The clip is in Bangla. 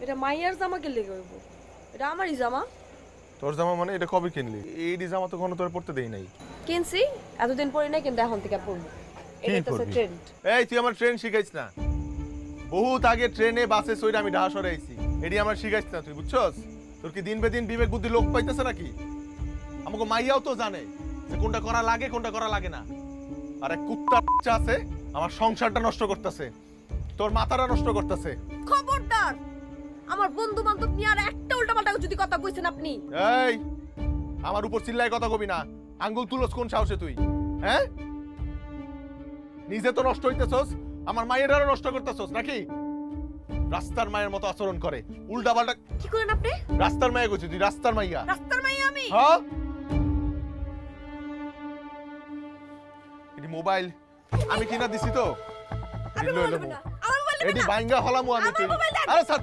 এটা মাইয়ার জামা কে লেগে হইব? এটা আমারই জামা। তোর জামা মানে এটা কবে কিনলি? এই জামা তো কোনো তোর পড়তে দেই নাই। কিনছি, এতদিন পরে নাই, কিন্তু এখন থেকে পরবো। এটা তো ট্রেন্ড। এই তুই আমার ট্রেন শিখাইছ না। বহুত আগে ট্রেনে বাসে সইরা আমি ঢাকা সরে আইছি। এডি আমার শিখাইছ না তুই, বুঝছস? তোর কি দিন বে দিন বিবেক বুদ্ধি লোক পাইতেছে নাকি? আমাকে মাইয়াও তো জানে যে কোনটা করা লাগে কোনটা করা লাগে না। আর এক কুত্তা বাচ্চা আছে আমার সংসারটা নষ্ট করতেছে, তোর মাথাটা নষ্ট করতেছে। খবরদার, আমার বন্ধু বান্ধব নিয়ে আর একটা উল্টাপাল্টা যদি কথা কইছেন আপনি। এই আমার উপর চিল্লায় কথা কবি না। আঙ্গুল তুলস কোন সাহসে তুই? হ্যাঁ, নিজে তো নষ্ট হইতেছস, আমার মায়েরাও নষ্ট করতেছস নাকি? রাস্তার মায়ের মতো আচরণ করে, উল্টা পাল্টা। কি করেন আপনি? রাস্তার মাইয়া কইছিস তুই? রাস্তার মাইয়া? রাস্তার মাইয়া আমি? হ্যাঁ, এটি মোবাইল আমি কিনা দিছি তো। আপনি বলবেন না, আমার মোবাইল এটি দেবেন না। বাইঙ্গা হলামু আমি আমার তুই। মোবাইল দেন। আরে স্যার